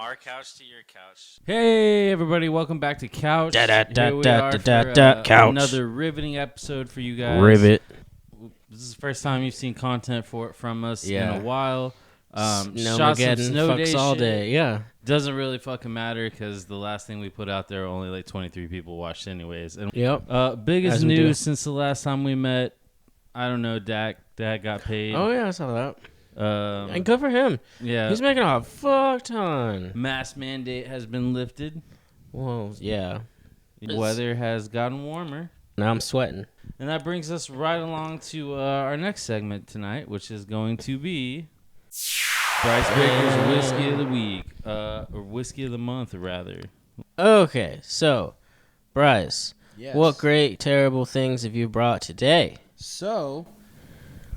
our couch to your couch. Hey everybody, welcome back to Couch. Here we are for Couch. another riveting episode for you guys. Rivet. This is the first time you've seen content from us in Yeah. a while. Shot some Snowmageddon snow day fucks all shit. day. Yeah. Doesn't really fucking matter because the last thing we put out there only like 23 people watched anyways. And Yep. biggest As we do. news since the last time we met, I don't know, Dak got paid. Oh yeah, I saw that. And good for him. Yeah. He's making a fuck ton. Mask mandate has been lifted. Well, yeah. Weather has gotten warmer. Now I'm sweating. And that brings us right along to our next segment tonight, which is going to be Bryce Baker's Whiskey of the Week, or Whiskey of the Month, rather. Okay, so Bryce, Yes. what great, terrible things have you brought today? So,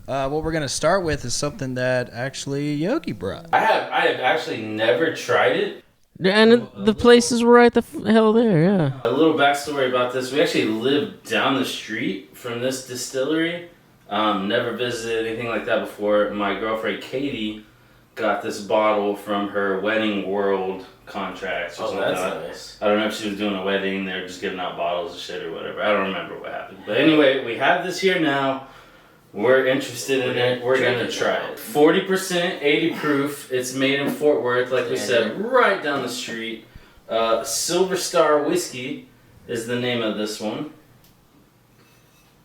what we're going to start with is something that actually Yogi brought. I have actually never tried it. And the place is right the hell there, yeah. A little backstory about this: we actually live down the street from this distillery. Never visited anything like that before. My girlfriend Katie got this bottle from her Wedding World contracts or something. nice. I don't know if she was doing a wedding. They were just giving out bottles of shit or whatever. I don't remember what happened. But anyway, we have this here now. We're interested in it. We're going to try it. 40%, 80 proof. It's made in Fort Worth, like we said, right down the street. Silver Star Whiskey is the name of this one.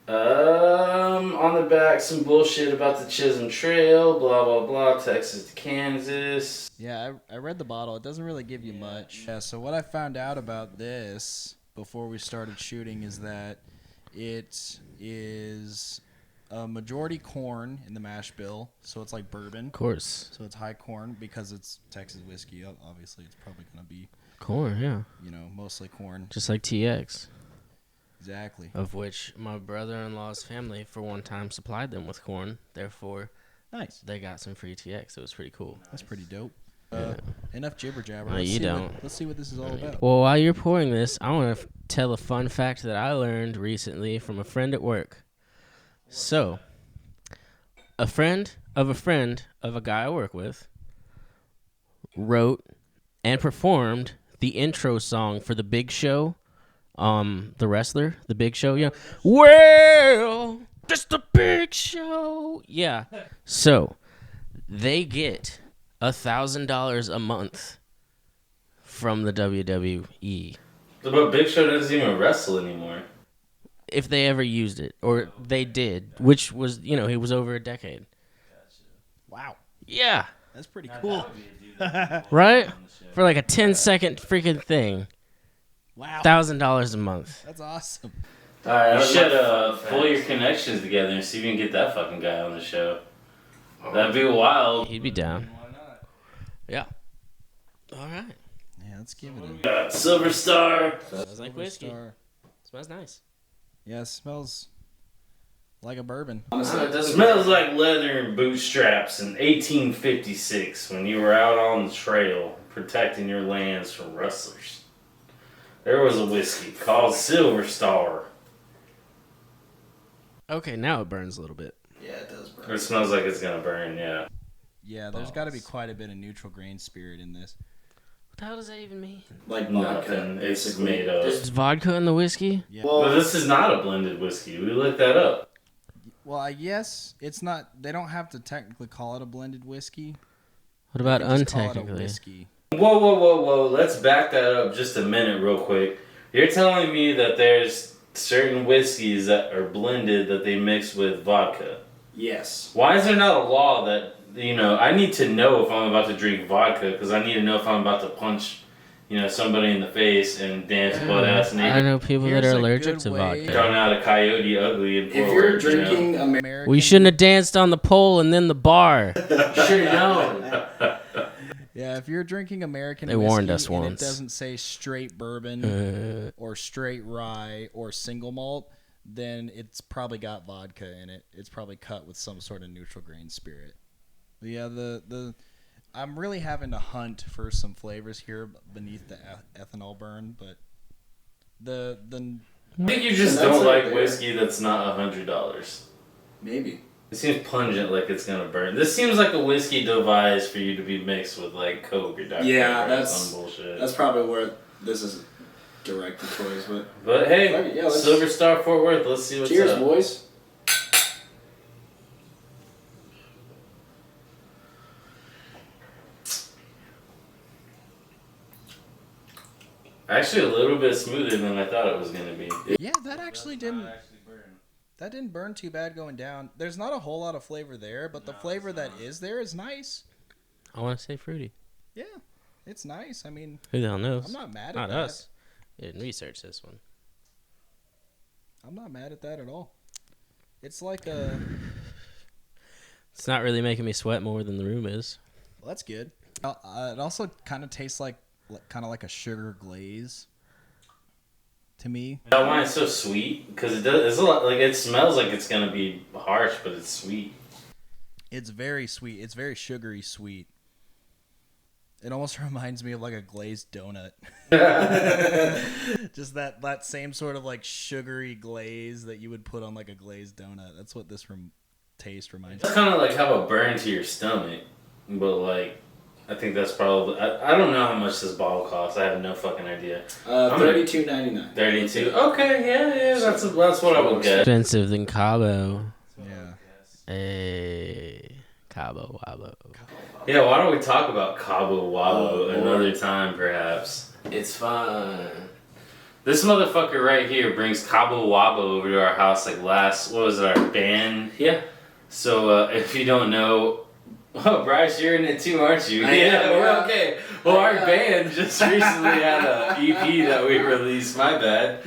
On the back, some bullshit about the Chisholm Trail, blah, blah, blah, Texas to Kansas. Yeah, I read the bottle. It doesn't really give you much. Yeah, so what I found out about this before we started shooting is that it is a majority corn in the mash bill, so it's like bourbon. Of course. So it's high corn because it's Texas whiskey. Obviously, it's probably going to be, Corn, yeah. mostly corn. Just like TX. Exactly. Of which my brother-in-law's family, for one time, supplied them with corn. Therefore, Nice. they got some free TX. It was pretty cool. That's pretty dope. Yeah. Enough jibber jabber. No, you don't. Let's see what this is all about. Well, while you're pouring this, I want to tell a fun fact that I learned recently from a friend at work. So, a friend of a guy I work with wrote and performed the intro song for The Big Show. The wrestler, The Big Show, yeah. Well, just The Big Show. Yeah. So, they get $1,000 a month from the WWE. But Big Show doesn't even wrestle anymore. If they ever used it, or they did, which was, he was over a decade. Wow. Yeah. That's pretty cool. Right? For like a 10-second freaking thing. Wow. $1,000 a month. That's awesome. Alright, you should pull your connections together and see if you can get that fucking guy on the show. That'd be wild. He'd be down. Yeah. All right. Yeah, let's give it a Silver Star. Smells like whiskey. star. Smells nice. Yeah, it smells like a bourbon. It smells like leather and bootstraps in 1856 when you were out on the trail protecting your lands from rustlers. There was a whiskey called Silver Star. Okay, now it burns a little bit. Yeah, it does burn. It smells like it's gonna burn, yeah. Yeah, there's got to be quite a bit of neutral grain spirit in this. What the hell does that even mean? Like nothing. It's made of. Is vodka in the whiskey? Yeah. But this is not a blended whiskey. We looked that up. Well, I guess it's not. They don't have to technically call it a blended whiskey. What about They just call it a untechnically? whiskey. Whoa. Let's back that up just a minute real quick. You're telling me that there's certain whiskeys that are blended that they mix with vodka. Yes. Why is there not a law that, I need to know if I'm about to drink vodka because I need to know if I'm about to punch, somebody in the face and dance butt ass I naked. know people Here's that are a allergic good to way- vodka. Throwing out a coyote ugly and If you're drinking American, We shouldn't have danced on the pole and then the bar. should have known. yeah, if you're drinking American They whiskey warned us and once. it doesn't say straight bourbon or straight rye or single malt, then it's probably got vodka in it. It's probably cut with some sort of neutral grain spirit. But yeah, I'm really having to hunt for some flavors here beneath the ethanol burn, but the I think you just That's don't right like there. whiskey that's not $100. Maybe. It seems pungent, like it's gonna burn. This seems like a whiskey device for you to be mixed with like Coke or Dr. Pepper or some bullshit. That's probably where this is directed towards. But hey, yeah, Silver Star Fort Worth. Let's see what's cheers, up. boys. Actually, a little bit smoother than I thought it was gonna be. Yeah, that actually didn't. That didn't burn too bad going down. There's not a whole lot of flavor there, but the flavor that is there is nice. I want to say fruity. Yeah, it's nice. I mean, Who the hell knows? I'm not mad at Not that. us. Didn't research this one. I'm not mad at that at all. It's like a. It's not really making me sweat more than the room is. Well, that's good. It also kind of tastes like a sugar glaze. To me, That wine's so sweet because it does. It's a lot. Like it smells like it's gonna be harsh, but it's sweet. it's very sweet. It's very sugary sweet. It almost reminds me of like a glazed donut. Just that same sort of like sugary glaze that you would put on like a glazed donut. That's what this taste reminds me. It's kind of like how it burns to your stomach, but like I think that's probably. I don't know how much this bottle costs. I have no fucking idea. $32.99. 32. Okay, yeah. That's what I would get. Expensive than Cabo. Yeah. Hey, Cabo Wabo. Yeah, why don't we talk about Cabo Wabo another time, perhaps? It's fun. This motherfucker right here brings Cabo Wabo over to our house like what was it, our band? Yeah. So, if you don't know, Bryce, you're in it too, aren't you? We're okay. Well, our band just recently had a EP that we released, my bad.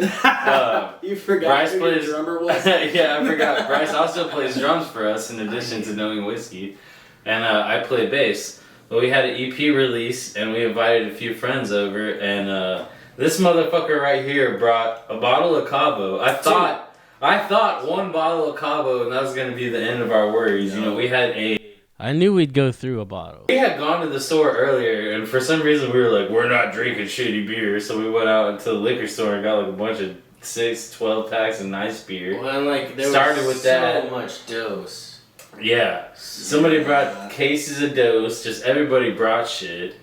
You forgot Bryce who plays, your drummer was? Yeah, I forgot. Bryce also plays drums for us in addition to knowing whiskey. And I play bass. But we had an EP release, and we invited a few friends over, and this motherfucker right here brought a bottle of Cabo. I thought one bottle of Cabo, and that was going to be the end of our worries. You know, I knew we'd go through a bottle. we had gone to the store earlier, and for some reason we were like, we're not drinking shitty beer, so we went out to the liquor store and got like a bunch of 6, 12 packs of nice beer. Well, and like there Started was with so that. much dose. Yeah. Somebody brought cases of dose, just everybody brought shit.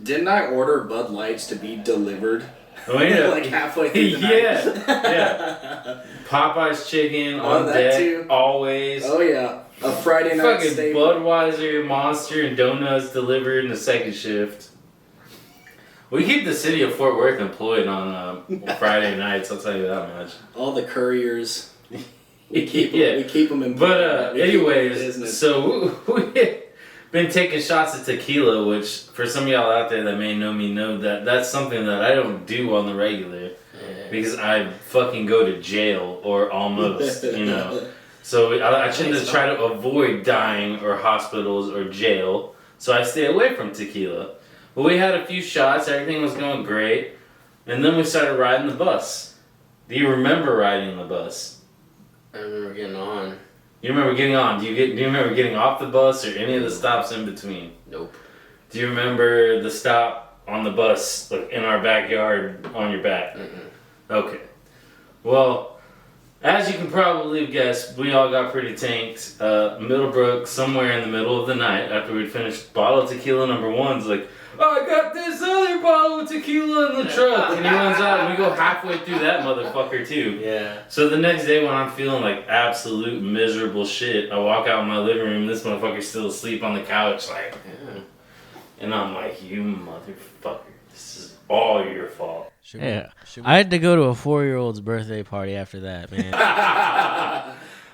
Didn't I order Bud Lights to be delivered? Oh, yeah. Like halfway through the night. Yeah. Popeye's chicken on that deck, too. always. Oh yeah, a Friday night Fucking staple. Budweiser, Monster, and donuts delivered in the second shift. We keep the city of Fort Worth employed on Friday nights, I'll tell you that much. All the couriers. We keep them employed. But We keep 'em in anyways, business. so we've been taking shots of tequila, which for some of y'all out there that may know me know that that's something that I don't do on the regular because I fucking go to jail or almost, you know. So I tend to try to avoid dying or hospitals or jail, so I stay away from tequila. But we had a few shots, everything was going great, and then we started riding the bus. Do you remember riding the bus? I remember getting on. You remember getting on? Do you remember getting off the bus or any of the stops in between? Nope. Do you remember the stop on the bus, like in our backyard, on your back? Mm-mm. Okay. Well, as you can probably guess, we all got pretty tanked. Middlebrook, somewhere in the middle of the night, after we'd finished bottle of tequila number 1's like, I got this other bottle of tequila in the truck. And he runs out and we go halfway through that motherfucker too. Yeah. So the next day when I'm feeling like absolute miserable shit, I walk out in my living room, this motherfucker's still asleep on the couch like, and I'm like, you motherfucker, this is all your fault. Yeah. I had to go to a 4-year-old's birthday party after that, man.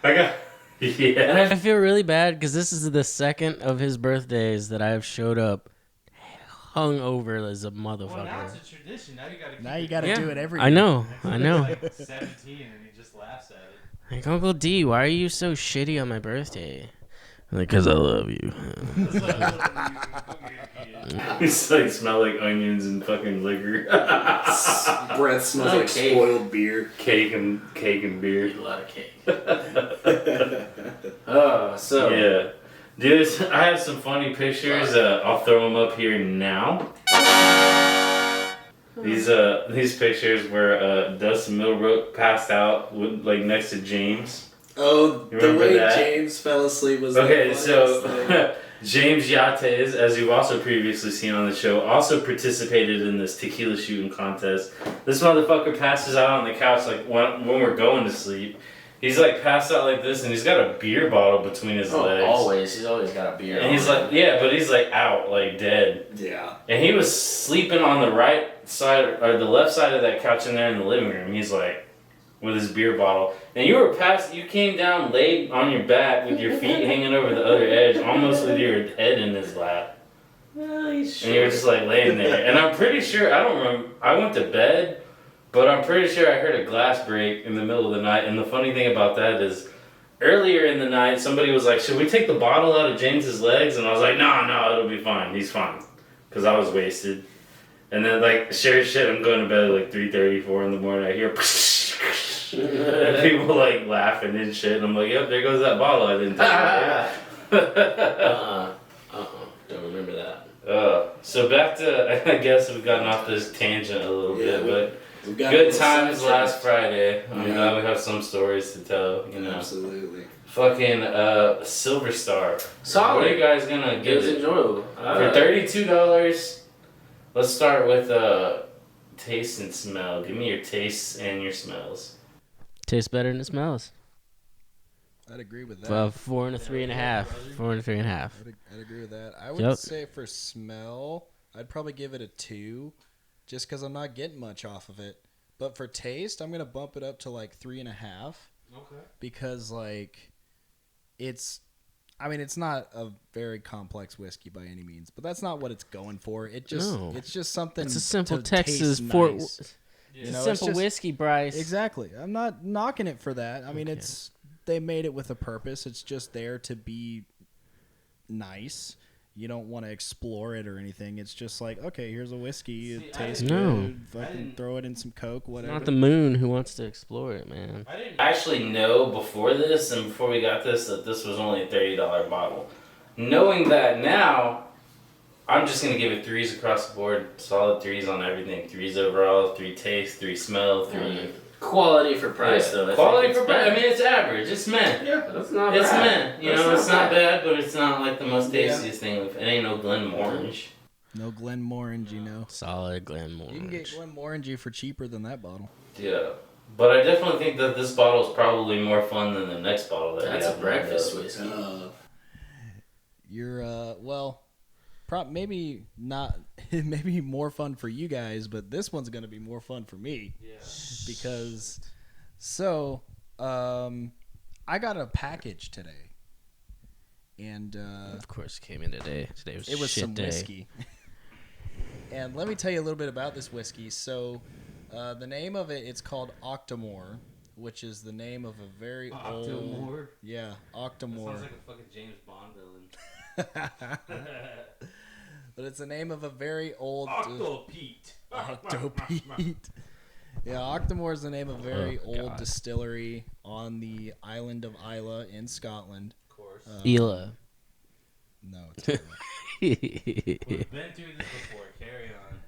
Yeah. And I feel really bad because this is the second of his birthdays that I've showed up hung over as a motherfucker. Well, now it's a tradition. Now you gotta do it every. I know. Like 17 and he just laughs at it. Like, Uncle D, why are you so shitty on my birthday? I'm like, because I love you. It's like smell like onions and fucking liquor. Breath smells like cake. spoiled beer. Cake and beer. Eat a lot of cake. So yeah, dude, I have some funny pictures. I'll throw them up here now. These pictures where Dustin Millbrook passed out with, like next to James. Oh, You the remember way that? James fell asleep was Okay, the funniest so thing. James Yates, as you've also previously seen on the show, also participated in this tequila shooting contest. This motherfucker passes out on the couch like when we're going to sleep. He's like passed out like this, and he's got a beer bottle between his legs. Always. He's always got a beer. And he's like, yeah, but he's like out, like dead. Yeah. And he was sleeping on the right side or the left side of that couch in there in the living room. He's like, with his beer bottle. And you came down, laid on your back with your feet hanging over the other edge, almost with your head in his lap. Well, he's And you were just like laying there. And I'm pretty sure, I don't remember, I went to bed, but I'm pretty sure I heard a glass break in the middle of the night. And the funny thing about that is, earlier in the night, somebody was like, should we take the bottle out of James's legs? And I was like, no, it'll be fine. He's fine. Because I was wasted. And then, like, sure shit, I'm going to bed at like 3:30, 4 in the morning. I hear, and people like laughing and shit. And I'm like, yep, there goes that bottle I didn't take. Don't remember that. So back to, I guess we've gotten off this tangent a little bit, but We've got good a times sidetrack. last Friday. I'm Yeah. glad we have some stories to tell, you know. Absolutely. Fucking Silver Star. Solid. What are you guys gonna It give was it? enjoyable. For $32, let's start with taste and smell. Give me your tastes and your smells. Tastes better than it smells. I'd agree with that. 4 and a 3.5. 4 and a 3.5. I'd agree with that. I would Yep. say for smell, I'd probably give it a 2, just because I'm not getting much off of it. But for taste, I'm gonna bump it up to like 3.5. Okay. Because like, it's not a very complex whiskey by any means, but that's not what it's going for. It's just something. It's a simple to Texas taste Fort. nice. Yeah. You know, Simple it's just- whiskey, Bryce. Exactly. I'm not knocking it for that. I mean, Okay. they made it with a purpose. It's just there to be nice. You don't want to explore it or anything. It's just like, okay, here's a whiskey. See, It I tastes didn't- good. I Fucking didn't- throw it in some Coke, whatever. Not the moon who wants to explore it, man. I didn't. I actually know before this and before we got this that this was only a $30 bottle. Knowing that now, I'm just going to give it 3s across the board. Solid 3s on everything. 3s overall, 3 taste, 3 smell, 3... Quality for price, though. I Quality think for it's price. I better. mean, it's average. It's meh. Yeah, that's not It's bad. meh. You know, it's not bad, but it's not like the most Yeah. tastiest thing. It ain't no Glenmorangie. No Glenmorangie, you know. Solid Glenmorangie. You can get Glenmorangie for cheaper than that bottle. Yeah. But I definitely think that this bottle is probably more fun than the next bottle that That's we a have. breakfast whiskey. You're maybe not, maybe more fun for you guys, but this one's gonna be more fun for me. Yeah. Because I got a package today, and Of course, it came in today. Today was it was shit some day. whiskey. And let me tell you a little bit about this whiskey. So the name of it's called Octomore, which is the name of a very old Octomore? yeah That Octomore. sounds like a fucking James Bond villain. But it's the name of a very old Octopete. Octopete. Yeah, Octomore is the name of a very Oh, old God. distillery on the island of Islay in Scotland. Of course. Ela. No, it's not. We've been through this before. Carry on.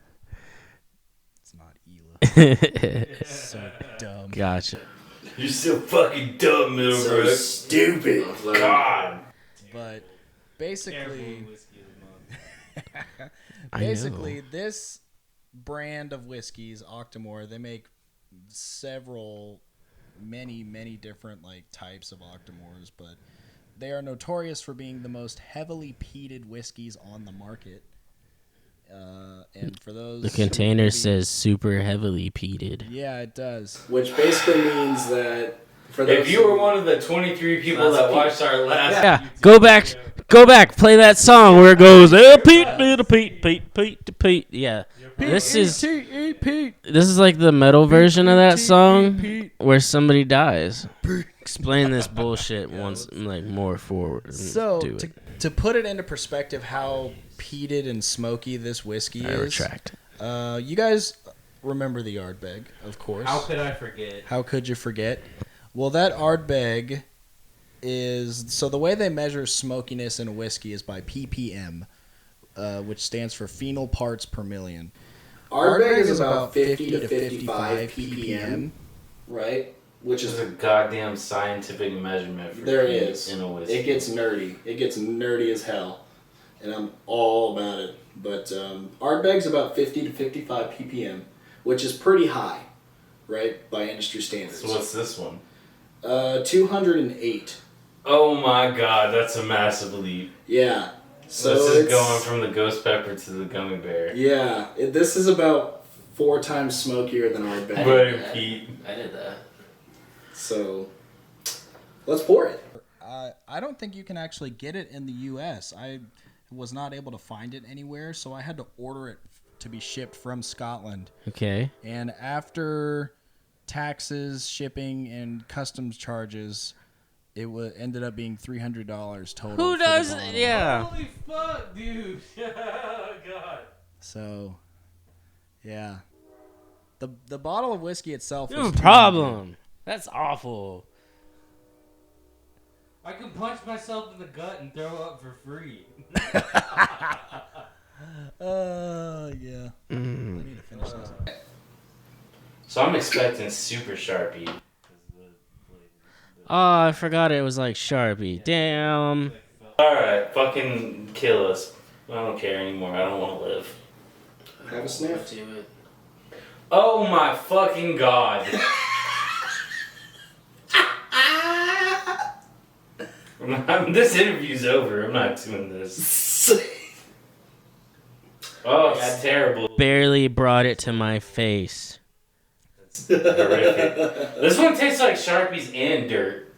It's not Ela. So dumb. Gotcha. You're so fucking dumb, So Middlebrook. stupid. God. But Careful basically, with whiskey of the mug. I basically, know. this brand of whiskeys, Octomore, they make many different like types of Octomores, but they are notorious for being the most heavily peated whiskeys on the market. And for those, The container maybe- says super heavily peated. yeah, it does. Which basically means that for those If you were one of the 23 people That's that a watched our last... Yeah, go back, play that song where it goes, Pete, little Pete, Pete, Pete, to Pete. Yeah, this is like the metal version of that song where somebody dies. Explain this bullshit once, like more forward. So do it. to put it into perspective, how peated and smoky this whiskey I is. retract. You guys remember the Ardbeg, of course. How could I forget? How could you forget? Well, that Ardbeg is... So the way they measure smokiness in a whiskey is by ppm, which stands for phenol parts per million. Ardbeg is about 50 to 55 ppm, right? which There's is a goddamn scientific measurement for there heat is. in a whiskey. It gets nerdy. It gets nerdy as hell, and I'm all about it. But Ardbeg's about 50 to 55 ppm, which is pretty high, right, by industry standards. So what's this one? 208. Oh my god, that's a massive leap. Yeah. So this is it's going from the ghost pepper to the gummy bear. Yeah, this is about 4 times smokier than Ardbeg. Buddy Pete. I did that. So let's pour it. I don't think you can actually get it in the U.S. I was not able to find it anywhere, so I had to order it to be shipped from Scotland. Okay. And after taxes, shipping, and customs charges, it ended up being $300 total. Who does it? Yeah. Holy fuck, dude! Oh god. So, yeah. The bottle of whiskey itself You was have a $200. problem. That's awful. I can punch myself in the gut and throw up for free. Yeah. I need to finish this. So I'm expecting super Sharpie. Oh, I forgot it was like Sharpie. Damn. Alright, fucking kill us. I don't care anymore. I don't want to live. Have a sniff. Do it. Oh my fucking god. This interview's over. I'm not doing this. Oh, it's terrible. Barely brought it to my face. It's horrific. This one tastes like Sharpies and dirt.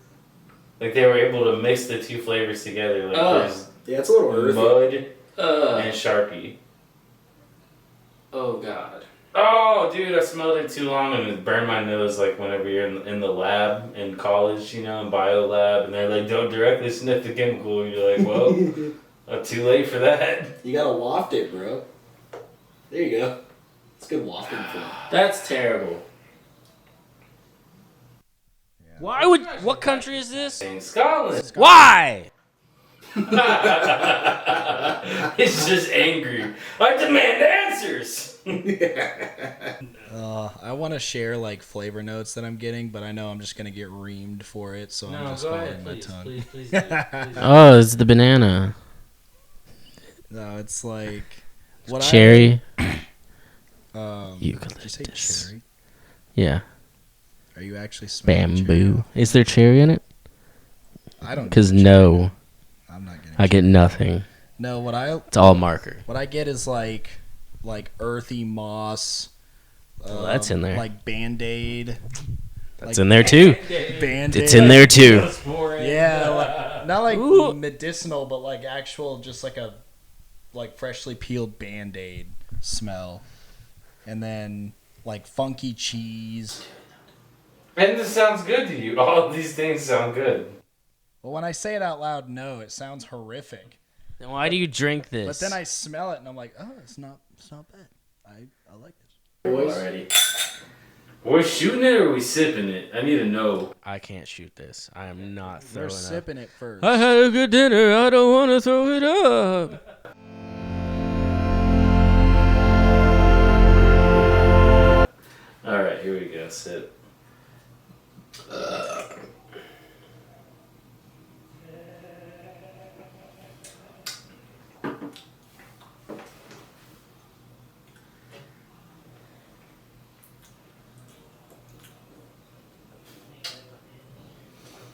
Like they were able to mix the two flavors together. Like there's Yeah, it's a little earthy. mud and Sharpie. Oh god. Oh, dude, I smelled it too long and it burned my nose. Like whenever you're in the lab in college, you know, in bio lab, and they're like, "Don't directly sniff the chemical." And you're like, "Well, too late for that." You gotta waft it, bro. There you go. It's good wafting for That's terrible. Why would? What country is this? In Scotland, Why? it's just angry. I demand answers. I want to share like flavor notes that I'm getting, but I know I'm just gonna get reamed for it, so I'm just holding my tongue. Please do. Please do. Oh, it's the banana. No, it's like what Cherry. Did you say Eucalyptus. cherry? Yeah. Are you actually smelling Bamboo. cherry? Is there cherry in it? I don't. Because get cherry. no, I'm not getting. I get nothing. No, It's all marker. what I get is like earthy moss. Well, that's in there. Like Band-Aid. That's in there too. Band-Aid. It's in there too. Yeah, not like Ooh. medicinal, but like actual, just like a freshly peeled Band-Aid smell, and then like funky cheese. And this sounds good to you. All of these things sound good. But when I say it out loud, no, it sounds horrific. Then why do you drink this? But then I smell it and I'm like, oh, it's not bad. I like this. boys. Already. We're shooting it or are we sipping it? I need to know. I can't shoot this. I am not We're throwing up. sipping it first. I had a good dinner. I don't want to throw it up. Alright, here we go. Sip.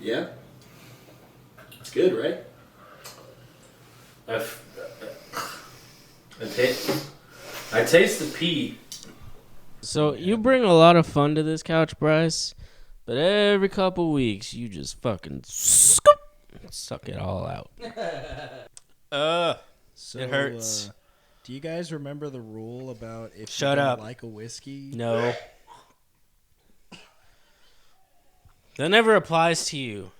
Yeah. It's good, right? I taste the peat. So you bring a lot of fun to this couch, Bryce, but every couple weeks you just fucking suck it all out. So, It hurts. Do you guys remember the rule about if Shut you don't up. like a whiskey? No. That never applies to you.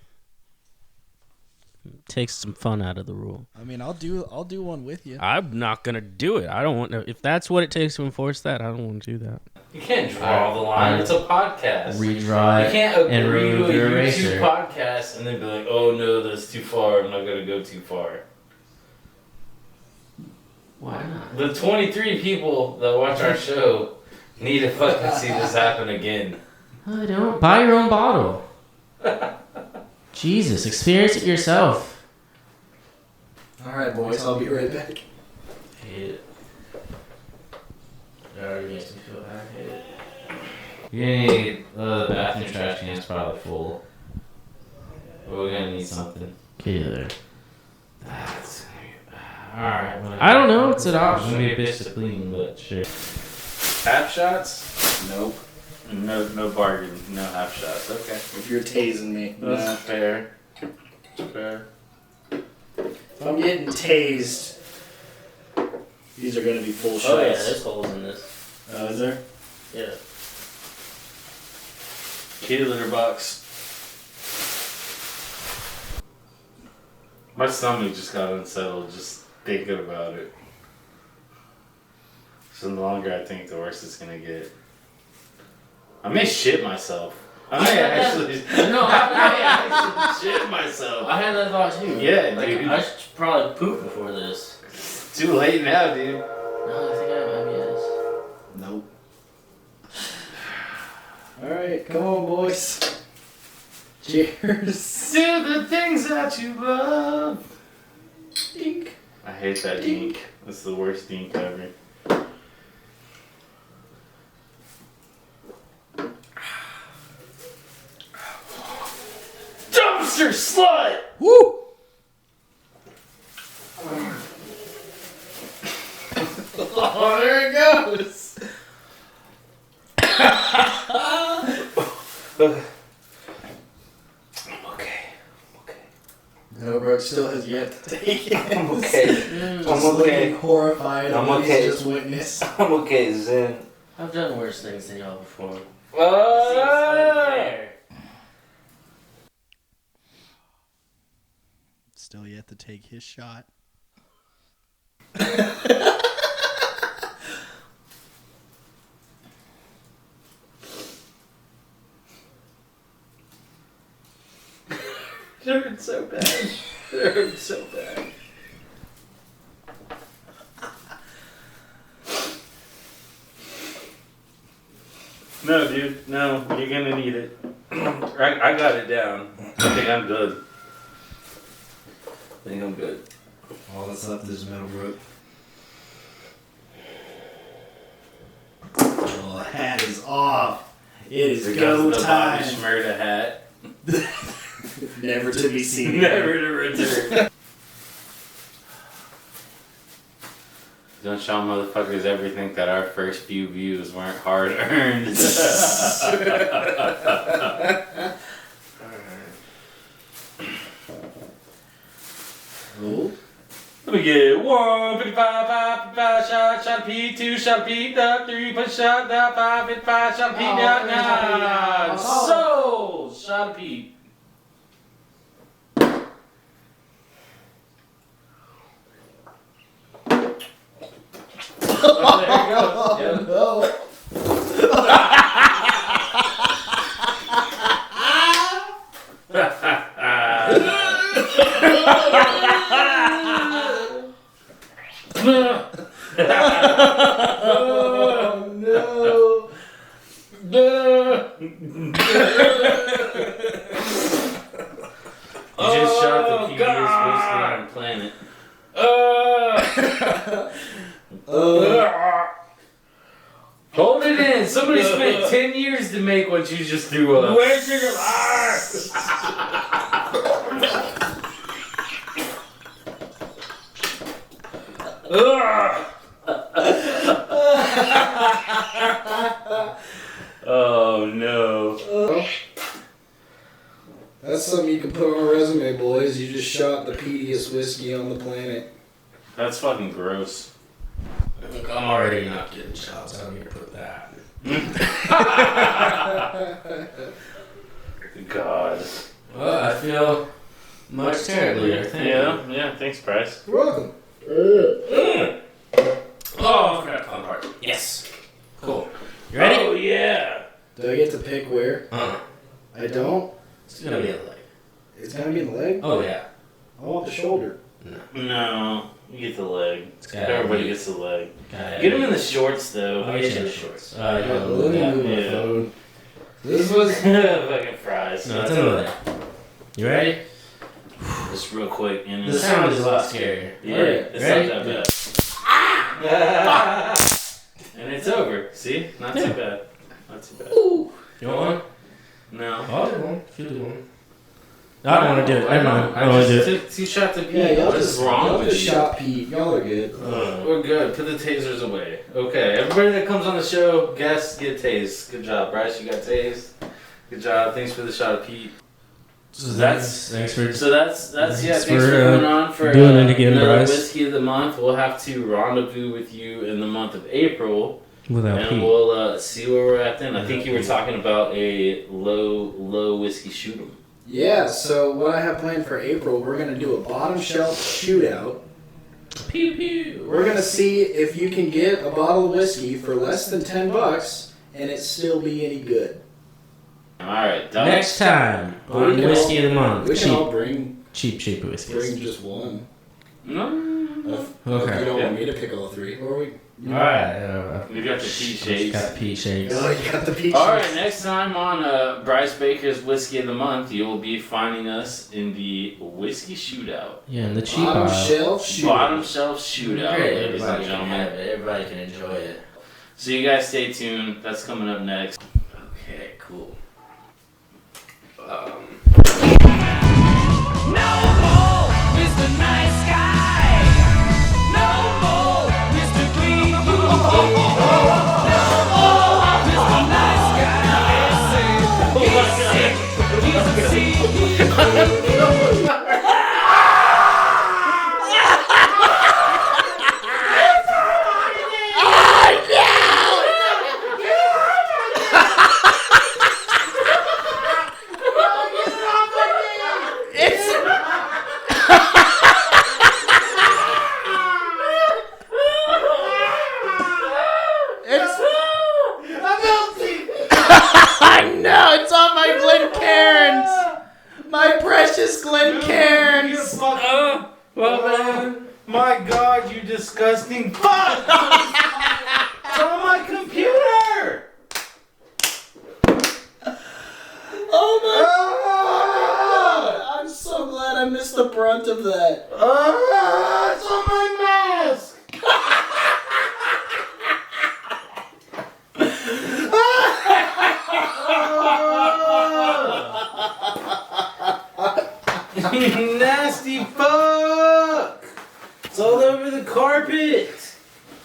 Takes some fun out of the rule. I mean, I'll do one with you. I'm not gonna do it. I don't want to. If that's what it takes to enforce that, I don't want to do that. You can't draw the line. It's a podcast. Redraw You it can't and agree to remove a your YouTube eraser. podcast and then be like, oh no, that's too far. I'm not going to go too far. Why not? The 23 people that watch our show need to fucking see this happen again. I don't. Buy your own bottle. Jesus, experience it yourself. All right, boys. I'll be right back. Hate it. It already makes me feel bad. I hate it. You're gonna need the bathroom trash can's probably full. But we're gonna need something. Okay, there. That's gonna be alright. I don't know. It's an option. It's gonna be a bitch to clean, but sure. Half shots? Nope. No bargain. No half shots. Okay. If you're tasing me, That's fair. Fair. if I'm getting tased, these are gonna be full shots. Oh yeah, there's holes in this. Oh, is there? Yeah. Kitty litter box. My stomach just got unsettled just thinking about it. So the longer I think, the worse it's gonna get. I may shit myself. I may actually shit myself. I had that thought too. Yeah, like, dude. I should probably poop before this. It's too late now, dude. No, I think I have IBS. Nope. All right, come on, boys. Cheers. Do the things that you love. Dink. I hate that dink. That's the worst dink ever. Dumpster slut! Woo! Oh, there it goes. I'm okay. No, bro, still has yet to take it. I'm okay. Just I'm looking okay. horrified. I'm at what he's okay. just witnessed. I'm okay, Zen. I've done worse things than y'all before. Still yet to take his shot. It hurts so bad. It hurts so bad. No, dude. No, you're gonna need it. I got it down. I think I'm good. I think I'm good. All that's left is Meadowbrook. Oh, the hat is off. It is There go goes the Bobby time. Shmurda hat. Never to be seen. Never to return. Don't show motherfuckers ever think that our first few views weren't hard earned. Oh. Let me get 1, 55, 55, shot a P, 2, shot a P, 3, push shot, 5, 55, shot a P, down, so, shot a P. Oh, there it goes. Yep. No. Oh no. You just shot the PBS basically on a planet. Hold it in. Somebody spent 10 years to make what you just threw up. Where's your Oh no. That's something you can put on a resume, boys. You just shot the peatiest whiskey on the planet. That's fucking gross. Look, I'm already not getting shots. I don't need to put that. God. Well, I feel much terriblier. Thank you. Yeah, thanks, Bryce. You're welcome. Oh, I forgot the fun part. Yes. Cool. You ready? Oh, yeah. Do I get to pick where? I don't. It's gonna be a leg. It's gonna be in the leg? Oh yeah. I want the shoulder. No, you get the leg. gotta Everybody be- gets the leg. Gotta Get him in the shorts, though. I'll get you in the shorts. Let me move my Yeah. phone. This was Fucking fries. No, it's another. You ready? Just real quick. And The sound is a lot scarier. Yeah, Alright. it's Ready? not that bad. And it's over. See? Not too bad. Not too bad. You want one? No. I'll do one. If you do one. I don't want to do it. Never mind. I don't want to do it. Took 2 shots of Pete. yeah. Y'all What is just wrong y'all with just you? shot Pete. Y'all are good. We're good. Put the tasers away. Okay, everybody that comes on the show, guests get tased. Good job, Bryce. You got tased. Good job. Thanks for the shot of Pete. So that's thanks for Yeah. Thanks Thanks for for, coming on for doing it again, another Bryce. whiskey of the month. We'll have to rendezvous with you in the month of April, without and Pete. we'll see where we're at then. I think you were talking about a low whiskey shoot 'em. Yeah. So what I have planned for April, we're gonna do a bottom shelf shootout. Pew pew. We're gonna see if you can get a bottle of whiskey for less than $10 and it still be any good. All right, done. Next time on We can Whiskey all- of the Month. We can Cheap, all bring cheap whiskeys. bring just one. No. Okay. You don't Yeah. want me to pick all 3, or we? All right. We got the Pete shakes. Got Pete shakes. Oh, you got the peach. All right, next time on Bryce Baker's Whiskey of the Month, you will be finding us in the whiskey shootout. Yeah, and the cheap Bottom aisle. shelf shootout. Bottom shelf shootout, Great, ladies and everybody can gentlemen. have it. Everybody can enjoy it. So you guys stay tuned. That's coming up next. Okay, cool. I know, it's on my Glen Cairns! My precious Glen Cairns! Well, man. My God, you disgusting fuck! It's on my computer! Oh my god! I'm so glad I missed the brunt of that. It's on my mask! Nasty fuck! It's all over the carpet!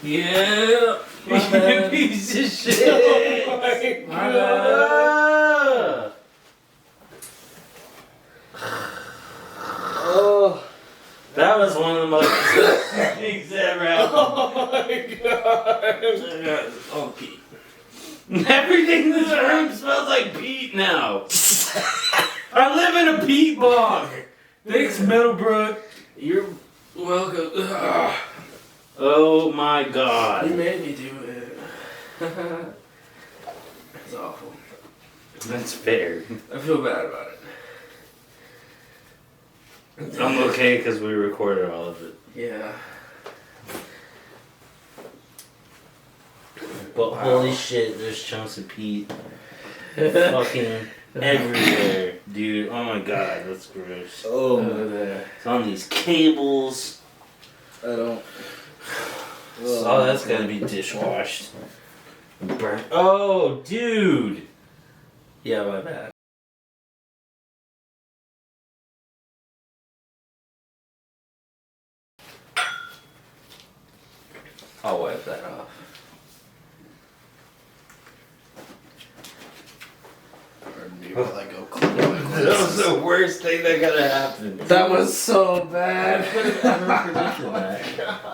Yeah. You piece of shit! My bad. Oh. That was one of the most disgusting things ever happened. Oh my god. Oh, Pete. Everything in this room smells like Pete now. I live in a peat bog. Thanks, Middlebrook. You're welcome. Ugh. Oh my God. You made me do it. It's awful. That's fair. I feel bad about it. I'm okay because we recorded all of it. Yeah. But holy shit, there's chunks of Pete fucking everywhere, dude. Oh my God, that's gross. Oh, It's on these cables. I don't. Oh, that's gotta be dishwashed. Burnt. Oh, dude. Yeah, my bad. I'll wipe that off. That was the worst thing that could have happened. That was so bad. I could have ever predicted that.